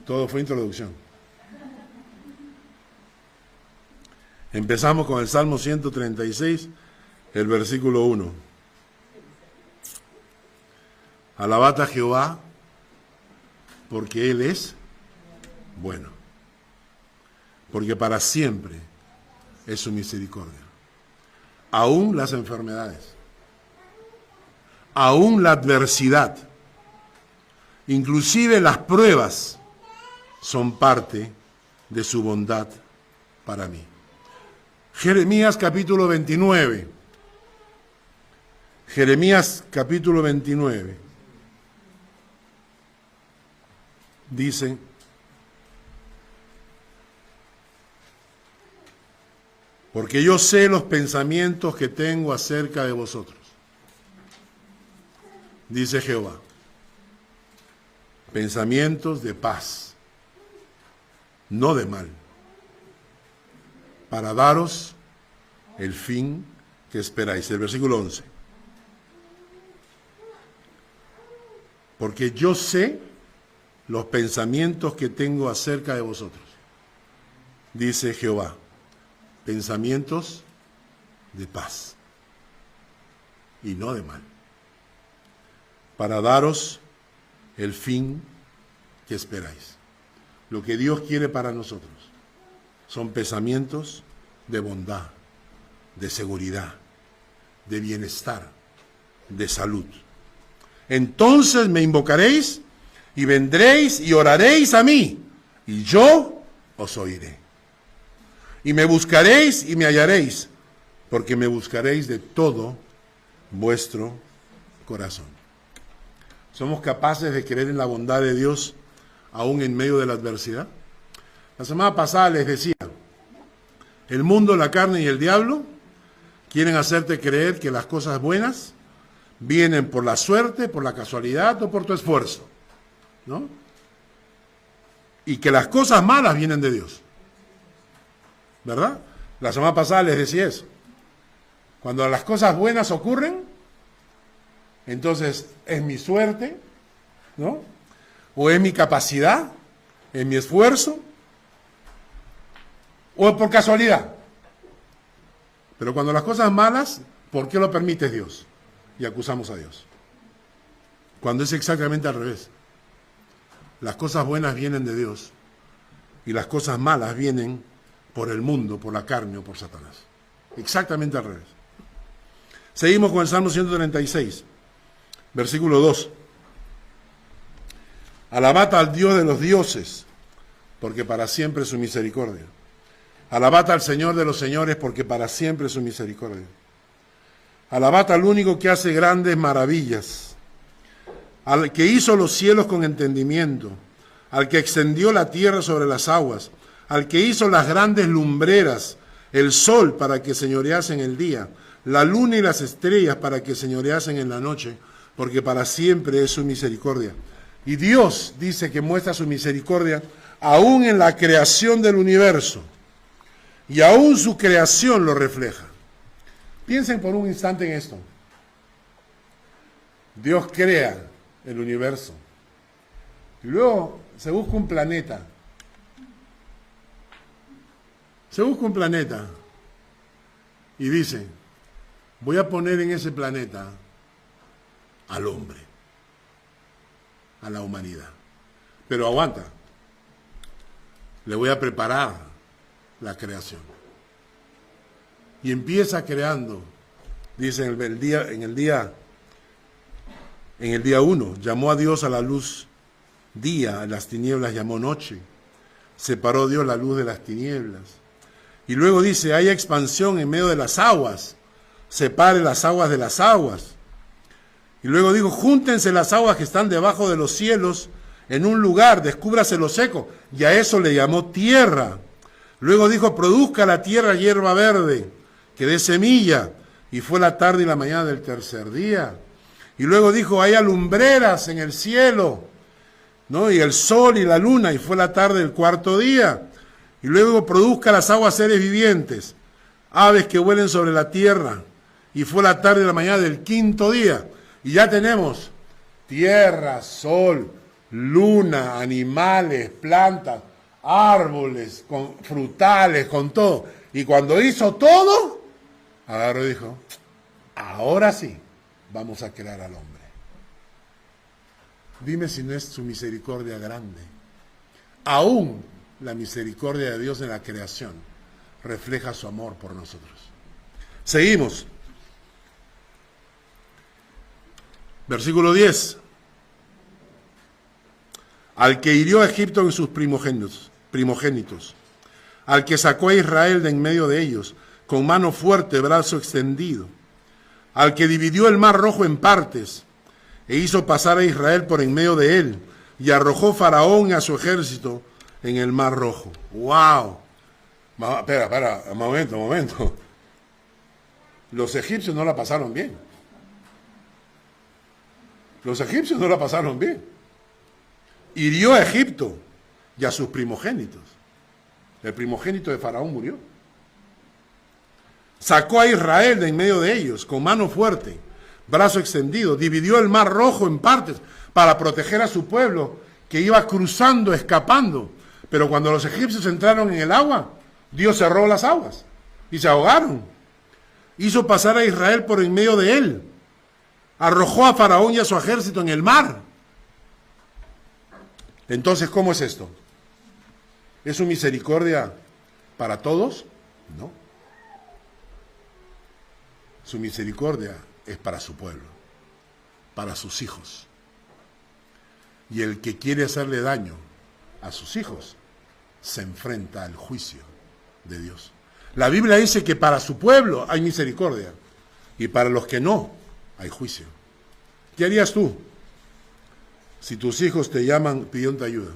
Todo fue introducción. Empezamos con el Salmo 136, el versículo 1. Alabad a Jehová, porque Él es bueno, porque para siempre es su misericordia. Aún las enfermedades, aún la adversidad, inclusive las pruebas, son parte de su bondad para mí. Jeremías capítulo 29. Jeremías capítulo 29. Dice: porque yo sé los pensamientos que tengo acerca de vosotros, dice Jehová, pensamientos de paz, no de mal, para daros el fin que esperáis. El versículo 11. Porque yo sé los pensamientos que tengo acerca de vosotros, dice Jehová, pensamientos de paz y no de mal, para daros el fin que esperáis. Lo que Dios quiere para nosotros son pensamientos de bondad, de seguridad, de bienestar, de salud. Entonces me invocaréis y vendréis y oraréis a mí, y yo os oiré. Y me buscaréis y me hallaréis, porque me buscaréis de todo vuestro corazón. ¿Somos capaces de creer en la bondad de Dios aún en medio de la adversidad? La semana pasada les decía, el mundo, la carne y el diablo quieren hacerte creer que las cosas buenas vienen por la suerte, por la casualidad o por tu esfuerzo, ¿no? Y que las cosas malas vienen de Dios, ¿verdad? La semana pasada les decía eso. Cuando las cosas buenas ocurren, entonces es mi suerte, ¿no? O es mi capacidad, es mi esfuerzo, o es por casualidad. Pero cuando las cosas malas, ¿por qué lo permite Dios? Y acusamos a Dios. cuando es exactamente al revés. Las cosas buenas vienen de Dios y las cosas malas vienen por el mundo, por la carne o por Satanás. Exactamente al revés. Seguimos con el Salmo 136, versículo 2. Alabad al Dios de los dioses, porque para siempre es su misericordia. Alabad al Señor de los señores, porque para siempre es su misericordia. Alabad al único que hace grandes maravillas, al que hizo los cielos con entendimiento, al que extendió la tierra sobre las aguas, al que hizo las grandes lumbreras, el sol para que señoreasen el día, la luna y las estrellas para que señoreasen en la noche, porque para siempre es su misericordia. Y Dios dice que muestra su misericordia aún en la creación del universo, y aún su creación lo refleja. Piensen por un instante en esto. Dios crea el universo, y luego se busca un planeta. Se busca un planeta y dice, voy a poner en ese planeta al hombre, a la humanidad. Pero aguanta, le voy a preparar la creación. Y empieza creando, dice en el día 1, llamó a Dios a la luz día, a las tinieblas llamó noche, separó Dios la luz de las tinieblas. Y luego dice, hay expansión en medio de las aguas, separe las aguas de las aguas. Y luego dijo, júntense las aguas que están debajo de los cielos en un lugar, descúbrase lo seco, y a eso le llamó tierra. Luego dijo, produzca la tierra hierba verde, que dé semilla, y fue la tarde y la mañana del tercer día. Y luego dijo, haya lumbreras en el cielo, ¿no? Y el sol y la luna, y fue la tarde del cuarto día. Y luego produzca las aguas seres vivientes, aves que vuelen sobre la tierra, y fue la tarde y la mañana del quinto día. Y ya tenemos tierra, sol, luna, animales, plantas, árboles, con frutales, con todo. Y cuando hizo todo, agarró y dijo, ahora sí, vamos a crear al hombre. Dime si no es su misericordia grande. Aún la misericordia de Dios en la creación refleja su amor por nosotros. Seguimos. Versículo 10. Al que hirió a Egipto en sus primogénitos, al que sacó a Israel de en medio de ellos, con mano fuerte, brazo extendido, al que dividió el mar rojo en partes, e hizo pasar a Israel por en medio de él, y arrojó Faraón a su ejército en el mar rojo. ¡Wow! Espera, un momento. Los egipcios no la pasaron bien. Los egipcios no la pasaron bien. Hirió a Egipto y a sus primogénitos. El primogénito de Faraón murió. Sacó a Israel de en medio de ellos, con mano fuerte, brazo extendido, dividió el mar rojo en partes para proteger a su pueblo que iba cruzando, escapando. Pero cuando los egipcios entraron en el agua, Dios cerró las aguas y se ahogaron. Hizo pasar a Israel por en medio de él. Arrojó a Faraón y a su ejército en el mar. Entonces, ¿cómo es esto? ¿Es su misericordia para todos? No. Su misericordia es para su pueblo, para sus hijos. Y el que quiere hacerle daño a sus hijos se enfrenta al juicio de Dios. La Biblia dice que para su pueblo hay misericordia y para los que no hay juicio. ¿Qué harías tú si tus hijos te llaman pidiendo ayuda?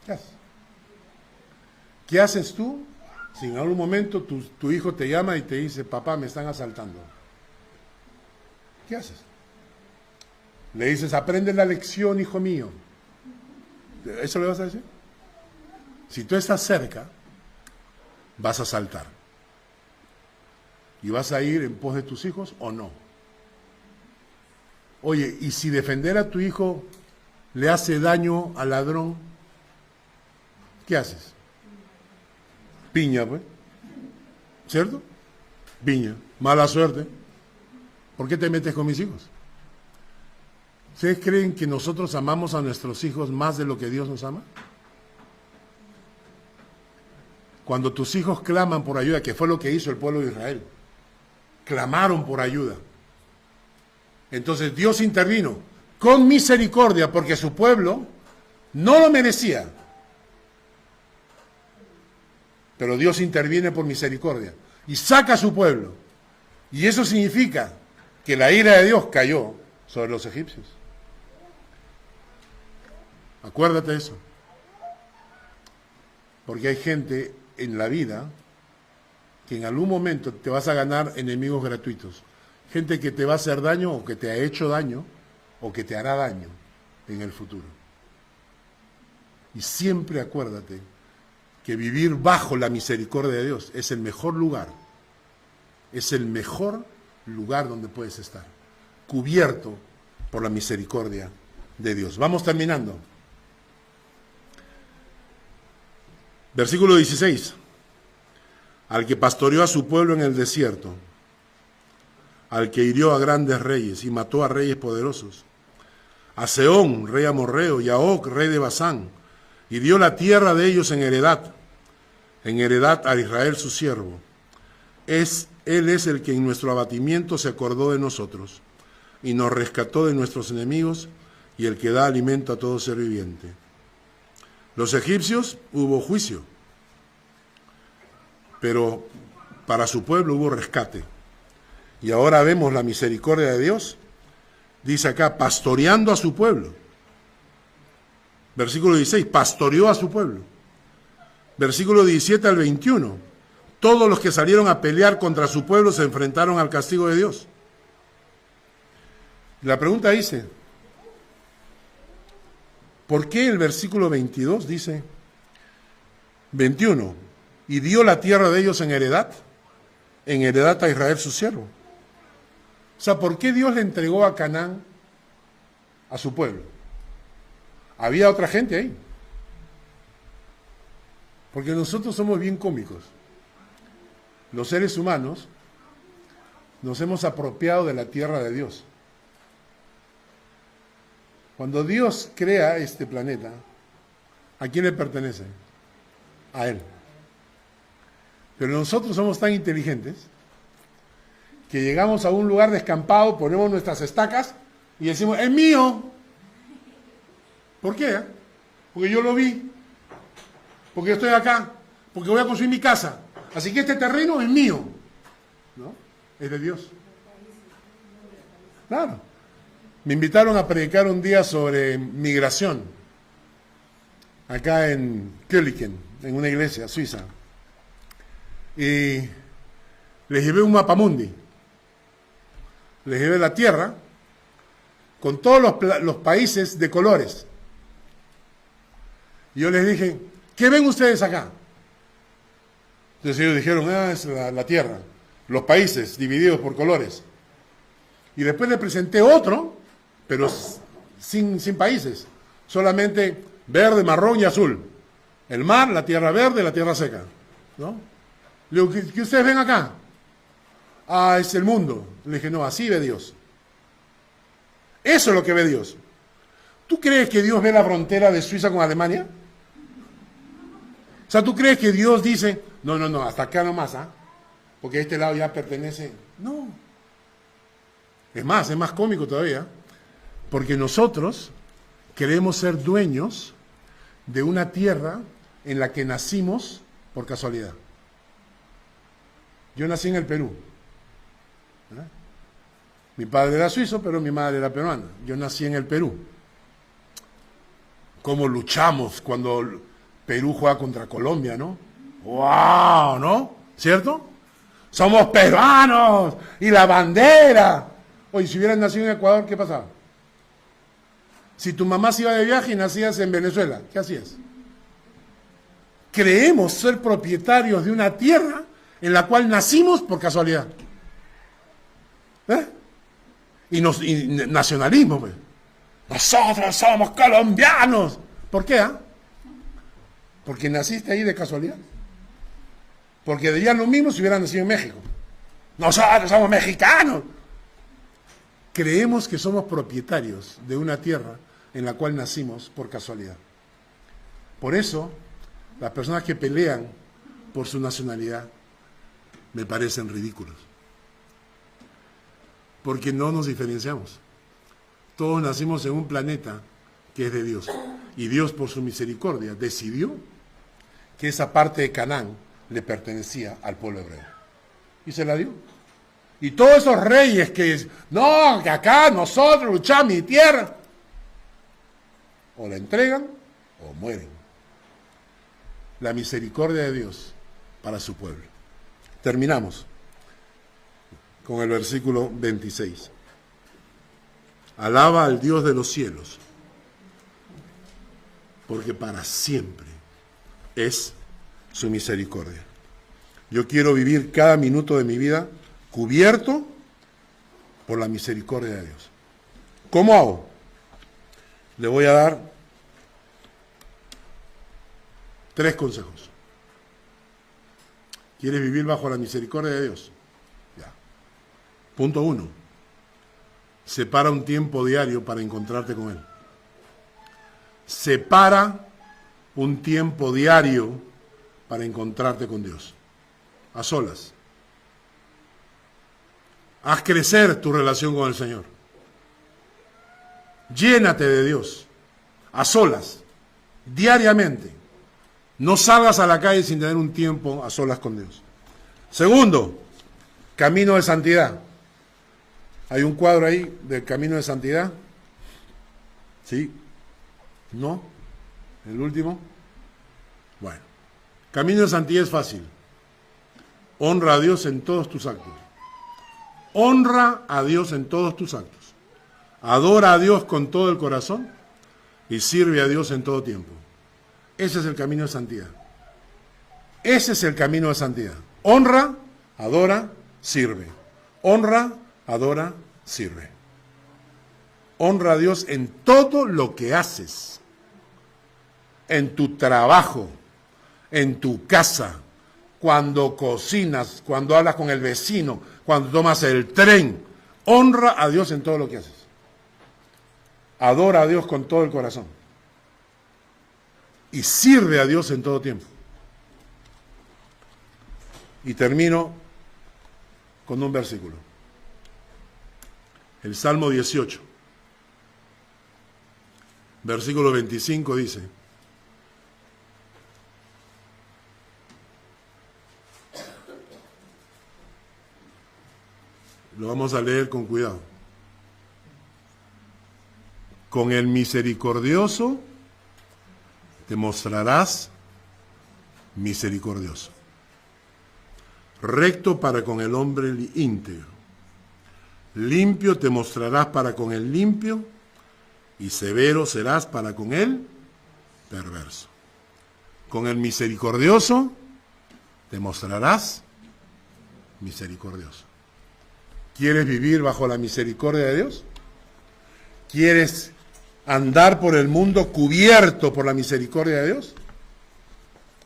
¿Qué haces? ¿Qué haces tú si en algún momento tu hijo te llama y te dice, papá, me están asaltando? ¿Qué haces? Le dices, aprende la lección, hijo mío. ¿Eso le vas a decir? Si tú estás cerca, vas a saltar. ¿Y vas a ir en pos de tus hijos o no? Oye, ¿y si defender a tu hijo le hace daño al ladrón? ¿Qué haces? Piña, pues. ¿Cierto? Piña. Mala suerte. ¿Por qué te metes con mis hijos? ¿Ustedes creen que nosotros amamos a nuestros hijos más de lo que Dios nos ama? Cuando tus hijos claman por ayuda, que fue lo que hizo el pueblo de Israel, clamaron por ayuda. Entonces Dios intervino con misericordia porque su pueblo no lo merecía. Pero Dios interviene por misericordia y saca a su pueblo. Y eso significa que la ira de Dios cayó sobre los egipcios. Acuérdate de eso. Porque hay gente en la vida que en algún momento te vas a ganar enemigos gratuitos. Gente que te va a hacer daño o que te ha hecho daño o que te hará daño en el futuro. Y siempre acuérdate que vivir bajo la misericordia de Dios es el mejor lugar. Es el mejor lugar donde puedes estar. Cubierto por la misericordia de Dios. Vamos terminando. Versículo 16. Al que pastoreó a su pueblo en el desierto, al que hirió a grandes reyes y mató a reyes poderosos, a Sehón, rey amorreo, y a Og, rey de Basán, y dio la tierra de ellos en heredad a Israel su siervo. Él es el que en nuestro abatimiento se acordó de nosotros, y nos rescató de nuestros enemigos, y el que da alimento a todo ser viviente. Los egipcios hubo juicio, pero para su pueblo hubo rescate. Y ahora vemos la misericordia de Dios. Dice acá, pastoreando a su pueblo. Versículo 16, pastoreó a su pueblo. Versículo 17 al 21, todos los que salieron a pelear contra su pueblo se enfrentaron al castigo de Dios. La pregunta dice, ¿por qué el versículo 22 dice, 21, y dio la tierra de ellos en heredad a Israel su siervo? O sea, ¿por qué Dios le entregó a Canaán a su pueblo? Había otra gente ahí. Porque nosotros somos bien cómicos. Los seres humanos nos hemos apropiado de la tierra de Dios. Cuando Dios crea este planeta, ¿a quién le pertenece? A Él. Pero nosotros somos tan inteligentes que llegamos a un lugar descampado, ponemos nuestras estacas y decimos, ¡es mío! ¿Por qué? Porque yo lo vi, porque yo estoy acá, porque voy a construir mi casa. Así que este terreno es mío, ¿no? Es de Dios. Claro. Me invitaron a predicar un día sobre migración, acá en Kölliken, en una iglesia suiza. Y les llevé un mapamundi. Les llevé la tierra con todos los países de colores. Y yo les dije, ¿qué ven ustedes acá? Entonces ellos dijeron, es la tierra, los países divididos por colores. Y después les presenté otro, pero sin países, solamente verde, marrón y azul. El mar, la tierra verde, la tierra seca, ¿no? Le digo, ¿qué ustedes ven acá? Ah, es el mundo. Le dije, no, así ve Dios. Eso es lo que ve Dios. ¿Tú crees que Dios ve la frontera de Suiza con Alemania? O sea, ¿tú crees que Dios dice, no, hasta acá nomás, porque este lado ya pertenece? No. Es más cómico todavía, porque nosotros queremos ser dueños de una tierra en la que nacimos por casualidad. Yo nací en el Perú. Mi padre era suizo, pero mi madre era peruana. Yo nací en el Perú. ¿Cómo luchamos cuando Perú juega contra Colombia, no? ¡Wow! ¿No? ¿Cierto? ¡Somos peruanos! ¡Y la bandera! Oye, si hubieras nacido en Ecuador, ¿qué pasaba? Si tu mamá se iba de viaje y nacías en Venezuela, ¿qué hacías? Creemos ser propietarios de una tierra en la cual nacimos por casualidad. Y nacionalismo, pues. Nosotros somos colombianos. ¿Por qué? Porque naciste ahí de casualidad. Porque dirían lo mismo si hubieran nacido en México. Nosotros somos mexicanos. creemos que somos propietarios de una tierra en la cual nacimos por casualidad. Por eso, las personas que pelean por su nacionalidad me parecen ridículos. Porque no nos diferenciamos. Todos nacimos en un planeta que es de Dios. Y Dios, por su misericordia, decidió que esa parte de Canaán le pertenecía al pueblo hebreo. Y se la dio. Y todos esos reyes que, no, que acá nosotros luchamos mi tierra, o la entregan o mueren. La misericordia de Dios para su pueblo. Terminamos con el versículo 26. Alaba al Dios de los cielos, porque para siempre es su misericordia. Yo quiero vivir cada minuto de mi vida cubierto por la misericordia de Dios. ¿Cómo hago? Le voy a dar 3 consejos. ¿Quieres vivir bajo la misericordia de Dios? Ya. Punto 1. Separa un tiempo diario para encontrarte con Él. Separa un tiempo diario para encontrarte con Dios. A solas. Haz crecer tu relación con el Señor. Llénate de Dios. A solas. Diariamente. No salgas a la calle sin tener un tiempo a solas con Dios. Segundo, camino de santidad. ¿Hay un cuadro ahí del camino de santidad? ¿Sí? ¿No? ¿El último? Bueno. Camino de santidad es fácil. Honra a Dios en todos tus actos. Honra a Dios en todos tus actos. Adora a Dios con todo el corazón y sirve a Dios en todo tiempo. Ese es el camino de santidad. Ese es el camino de santidad. Honra, adora, sirve. Honra, adora, sirve. Honra a Dios en todo lo que haces. En tu trabajo, en tu casa, cuando cocinas, cuando hablas con el vecino, cuando tomas el tren. Honra a Dios en todo lo que haces. Adora a Dios con todo el corazón. Y sirve a Dios en todo tiempo. Y termino con un versículo. El Salmo 18, versículo 25 dice: lo vamos a leer con cuidado. Con el misericordioso te mostrarás misericordioso, recto para con el hombre íntegro, limpio te mostrarás para con el limpio, y severo serás para con el perverso. Con el misericordioso te mostrarás misericordioso. ¿Quieres vivir bajo la misericordia de Dios? ¿Quieres andar por el mundo cubierto por la misericordia de Dios?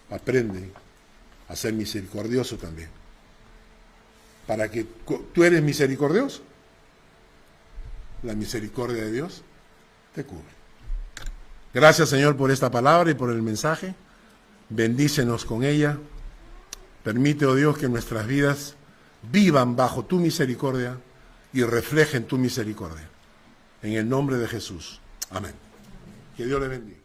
Aprende a ser misericordioso también. Para que tú eres misericordioso, la misericordia de Dios te cubre. Gracias, Señor, por esta palabra y por el mensaje. Bendícenos con ella. Permite, oh Dios, que nuestras vidas vivan bajo tu misericordia y reflejen tu misericordia. En el nombre de Jesús. Amén. Que Dios le bendiga.